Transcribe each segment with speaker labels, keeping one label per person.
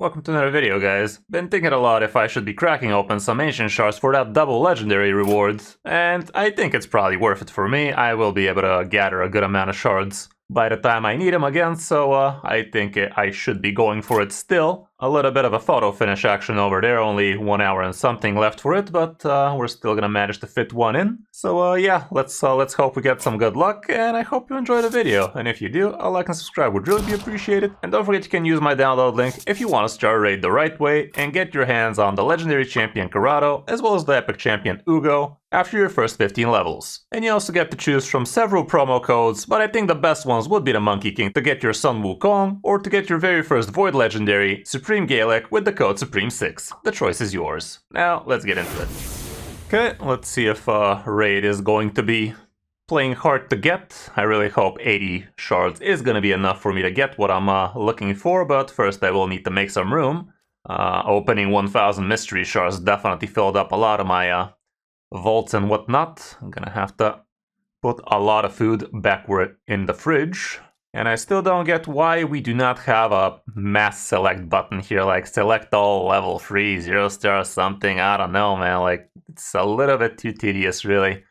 Speaker 1: Welcome to another video, guys. Been thinking a lot if I should be cracking open some Ancient Shards for that double legendary rewards, and I think it's probably worth it for me. I will be able to gather a good amount of shards by the time I need them again, so I think I should be going for it still. A little bit of a photo finish action over there, only 1 hour and something left for it, but we're still gonna manage to fit one in. So yeah, let's hope we get some good luck, and I hope you enjoy the video. And if you do, a like and subscribe would really be appreciated. And don't forget you can use my download link if you want to start a raid the right way and get your hands on the legendary champion Corrado, as well as the epic champion Ugo, after your first 15 levels. And you also get to choose from several promo codes, but I think the best ones would be the Monkey King to get your Sun Wukong, or to get your very first Void Legendary, Supreme Gaelic, with the code Supreme6. The choice is yours. Now, let's get into it. Okay, let's see if Raid is going to be playing hard to get. I really hope 80 shards is going to be enough for me to get what I'm looking for, but first I will need to make some room. Opening 1000 mystery shards definitely filled up a lot of my vaults and whatnot. I'm gonna have to put a lot of food backward in the fridge. And I still don't get why we do not have a mass select button here, like select all level 3, 0-star or something. I don't know, man, like it's a little bit too tedious really.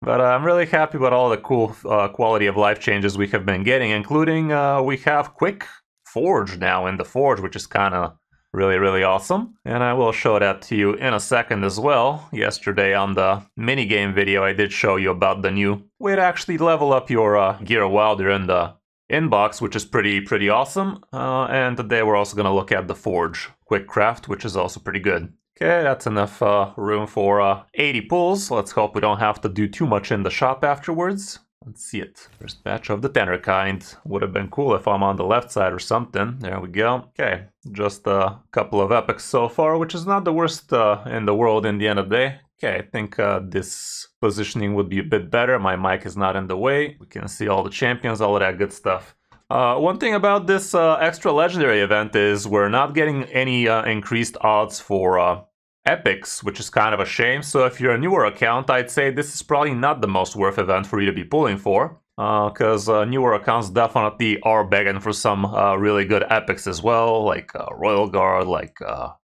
Speaker 1: But I'm really happy with all the cool quality of life changes we have been getting, including we have quick forge now in the forge, which is kind of really awesome. And I will show that to you in a second as well. Yesterday on the minigame video I did show you about the new way to actually level up your gear while they're in the inbox, which is pretty awesome. And today we're also going to look at the forge quick craft, which is also pretty good. Okay, that's enough room for 80 pulls. Let's hope we don't have to do too much in the shop afterwards. Let's see it. First batch of the thinner kind. Would have been cool if I'm on the left side or something. There we go. Okay, just a couple of epics so far, which is not the worst in the world in the end of the day. Okay, I think this positioning would be a bit better. My mic is not in the way. We can see all the champions, all of that good stuff. One thing about this extra legendary event is we're not getting any increased odds for epics, which is kind of a shame. So if you're a newer account, I'd say this is probably not the most worth event for you to be pulling for, because newer accounts definitely are begging for some really good epics as well, like Royal Guard, like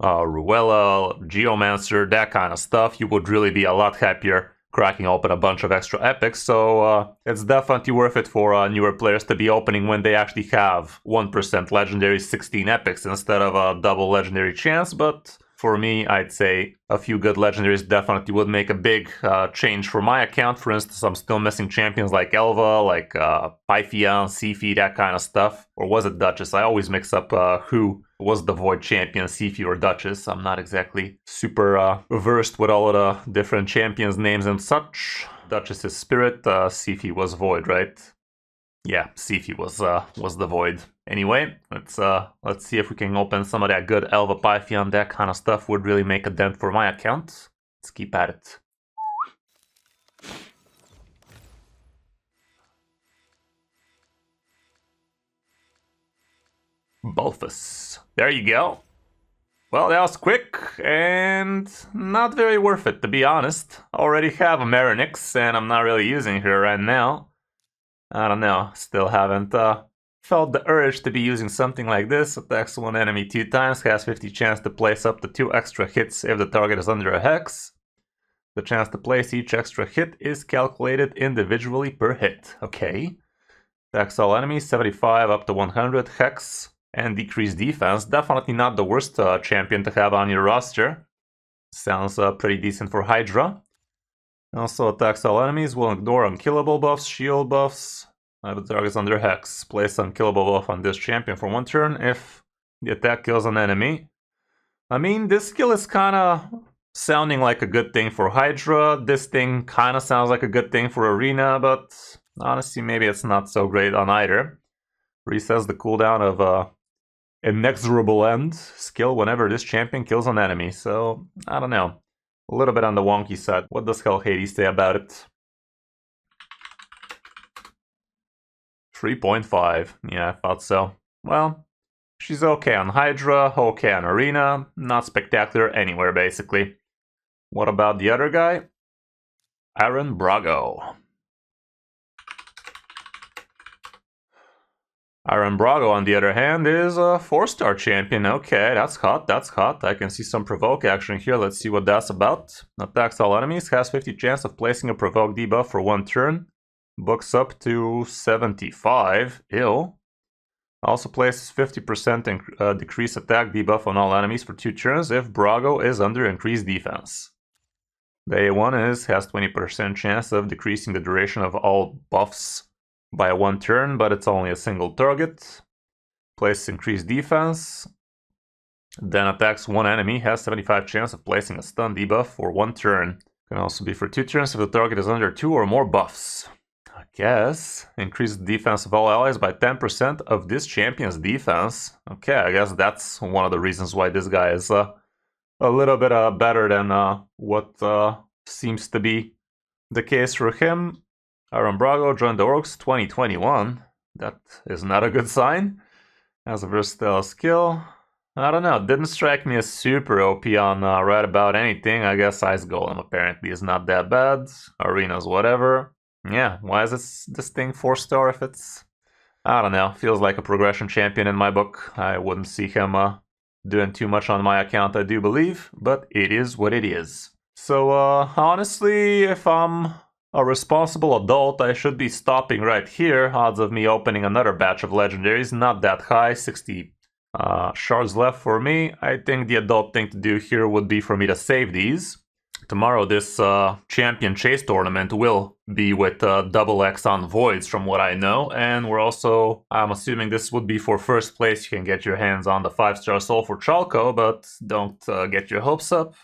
Speaker 1: Ruella, Geomancer, that kind of stuff. You would really be a lot happier cracking open a bunch of extra epics, so it's definitely worth it for newer players to be opening when they actually have 1% legendary 16 epics instead of a double legendary chance. But for me, I'd say a few good legendaries definitely would make a big change for my account. For instance, I'm still missing champions like Elva, like Pythia, Sifi, that kind of stuff. Or was it Duchess? I always mix up who was the Void champion, Sifi or Duchess. I'm not exactly super versed with all of the different champions' names and such. Duchess is Spirit, Sifi was Void, right? Yeah, Sifi was the Void. Anyway, let's see if we can open some of that good Elva Python. That kind of stuff would really make a dent for my account. Let's keep at it. Balthus. There you go. Well, that was quick and not very worth it, to be honest. Already have a Marinix and I'm not really using her right now. I don't know, still haven't felt the urge to be using something like this. Attacks one enemy 2 times, has 50 chance to place up to 2 extra hits if the target is under a hex. The chance to place each extra hit is calculated individually per hit. Okay. Attacks all enemies, 75 up to 100 hex, and decreased defense. Definitely not the worst champion to have on your roster. Sounds pretty decent for Hydra. Also attacks all enemies, will ignore unkillable buffs, shield buffs. The target is under hex. Place unkillable buff on this champion for 1 turn if the attack kills an enemy. I mean, this skill is kind of sounding like a good thing for Hydra. This thing kind of sounds like a good thing for Arena, but honestly, maybe it's not so great on either. Resets the cooldown of Inexorable End skill whenever this champion kills an enemy, so I don't know. A little bit on the wonky side. What does Hell Hades say about it? 3.5. Yeah, I thought so. Well, she's okay on Hydra, okay on Arena, not spectacular anywhere basically. What about the other guy? Aaron Brago. Aaron Brago, on the other hand, is a 4-star champion. Okay, that's hot, that's hot. I can see some provoke action here. Let's see what that's about. Attacks all enemies, has 50 chance of placing a provoke debuff for 1 turn. Books up to 75. Ill. Also places 50% decrease attack debuff on all enemies for 2 turns if Brago is under increased defense. The A1 has 20% chance of decreasing the duration of all buffs by 1 turn, but it's only a single target. Places increased defense. Then attacks 1 enemy, has 75 chance of placing a stun debuff for 1 turn. Can also be for 2 turns if the target is under 2 or more buffs. I guess. Increase the defense of all allies by 10% of this champion's defense. Okay, I guess that's one of the reasons why this guy is a little bit better than what seems to be the case for him. Aaron Brago joined the Orcs 2021. That is not a good sign. Has a versatile skill. I don't know, didn't strike me as super OP on right about anything. I guess Ice Golem apparently is not that bad. Arenas, whatever. Yeah, why is this thing 4-star if it's... I don't know, feels like a progression champion in my book. I wouldn't see him doing too much on my account, I do believe, but it is what it is. So, honestly, if I'm a responsible adult, I should be stopping right here. Odds of me opening another batch of legendaries, not that high, 60 shards left for me. I think the adult thing to do here would be for me to save these. Tomorrow this champion chase tournament will be with double X on voids from what I know, and we're also, I'm assuming this would be for first place. You can get your hands on the 5-star soul for Chalco, but don't get your hopes up.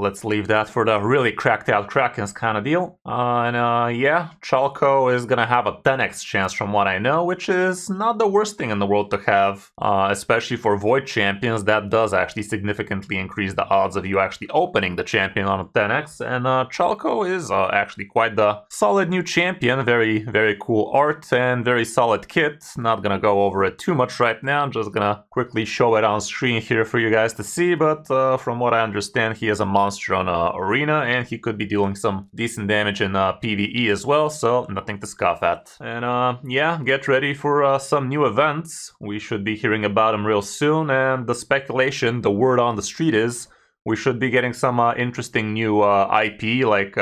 Speaker 1: Let's leave that for the really cracked out Krakens kind of deal. Yeah, Chalco is gonna have a 10x chance from what I know, which is not the worst thing in the world to have, especially for void champions. That does actually significantly increase the odds of you actually opening the champion on a 10x, and Chalco is actually quite the solid new champion. Very, very cool art and very solid kit. Not gonna go over it too much right now. I'm just gonna quickly show it on screen here for you guys to see, but from what I understand, he is a monster on Arena, and he could be dealing some decent damage in PvE as well, so nothing to scoff at. And yeah, get ready for some new events. We should be hearing about them real soon, and the speculation, the word on the street is we should be getting some interesting new IP, like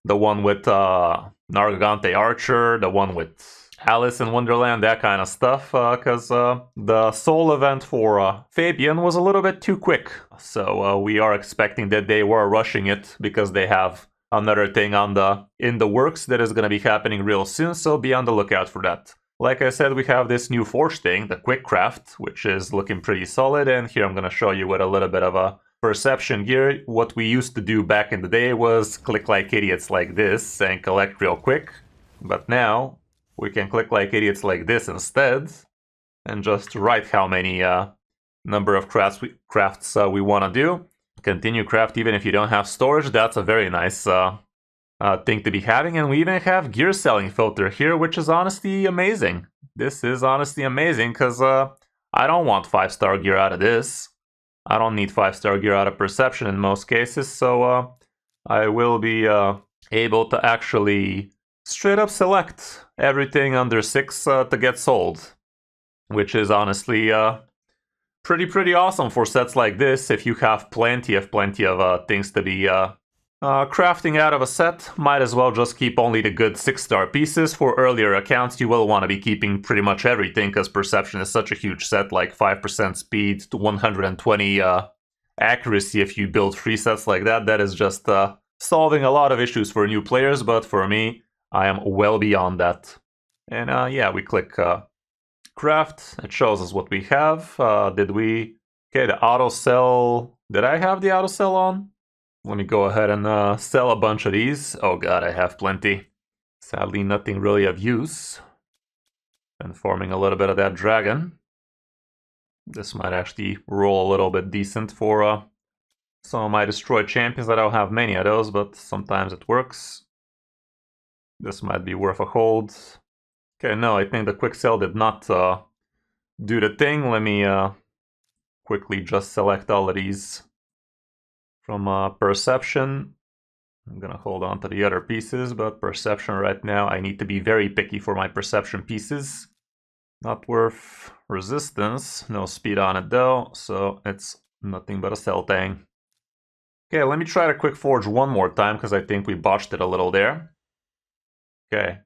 Speaker 1: the one with Nargante Archer, the one with Alice in Wonderland, that kind of stuff, because the soul event for Fabian was a little bit too quick. So we are expecting that they were rushing it because they have another thing in the works that is going to be happening real soon, so be on the lookout for that. Like I said, we have this new forge thing, the Quick Craft, which is looking pretty solid, and here I'm going to show you with a little bit of a perception gear. What we used to do back in the day was click like idiots like this and collect real quick, but now we can click like idiots like this instead and just write how many number of crafts we want to do. Continue craft even if you don't have storage. That's a very nice thing to be having, and we even have gear selling filter here, which is honestly amazing. This is honestly amazing because I don't want 5-star gear out of this. I don't need 5-star gear out of perception in most cases, so I will be able to actually straight up select everything under 6 to get sold, which is honestly pretty awesome for sets like this. If you have plenty of things to be crafting out of a set, might as well just keep only the good 6-star pieces. For earlier accounts, you will want to be keeping pretty much everything, because Perception is such a huge set, like 5% speed to 120 accuracy if you build free sets like that. That is just solving a lot of issues for new players, but for me, I am well beyond that. And yeah, we click craft, it shows us what we have. Did we... Okay, the auto sell... Did I have the auto sell on? Let me go ahead and sell a bunch of these. Oh god, I have plenty. Sadly, nothing really of use. And forming a little bit of that dragon. This might actually roll a little bit decent for some of my destroyed champions. I don't have many of those, but sometimes it works. This might be worth a hold. Okay, no, I think the quick sell did not do the thing. Let me quickly just select all of these from Perception. I'm gonna hold on to the other pieces, but Perception right now, I need to be very picky for my Perception pieces. Not worth resistance, no speed on it though, so it's nothing but a cell tang. Okay, let me try to quick forge one more time because I think we botched it a little there. Okay,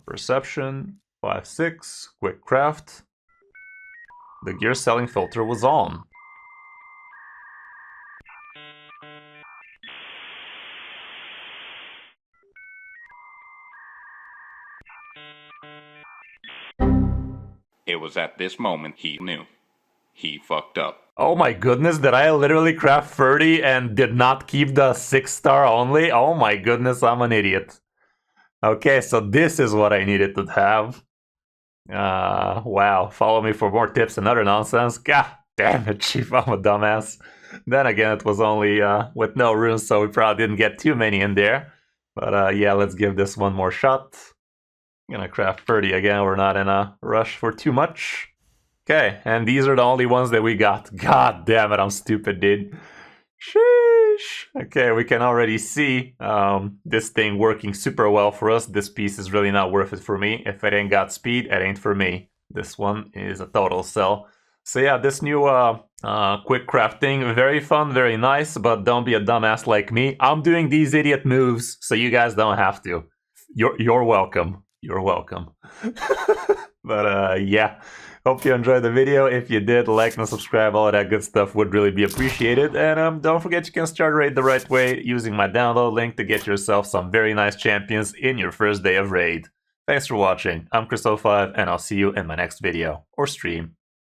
Speaker 1: perception, 5-6, quick craft. The gear selling filter was on.
Speaker 2: It was at this moment he knew. He fucked up.
Speaker 1: Oh my goodness, did I literally craft 30 and did not keep the 6-star only? Oh my goodness, I'm an idiot. Okay, so this is what I needed to have. Wow, follow me for more tips and other nonsense. God damn it, Chief, I'm a dumbass. Then again, it was only with no runes, so we probably didn't get too many in there. But yeah, let's give this one more shot. I'm gonna craft 30 again, we're not in a rush for too much. Okay, and these are the only ones that we got. God damn it, I'm stupid, dude. Sheesh. Okay, we can already see this thing working super well for us. This piece is really not worth it for me. If it ain't got speed, it ain't for me. This one is a total sell. So yeah, this new quick crafting, very fun, very nice, but don't be a dumbass like me. I'm doing these idiot moves, so you guys don't have to. You're welcome. You're welcome. But yeah. Hope you enjoyed the video. If you did, like and subscribe, all of that good stuff would really be appreciated. And don't forget you can start raid the right way using my download link to get yourself some very nice champions in your first day of raid. Thanks for watching. I'm Crystal5, and I'll see you in my next video or stream.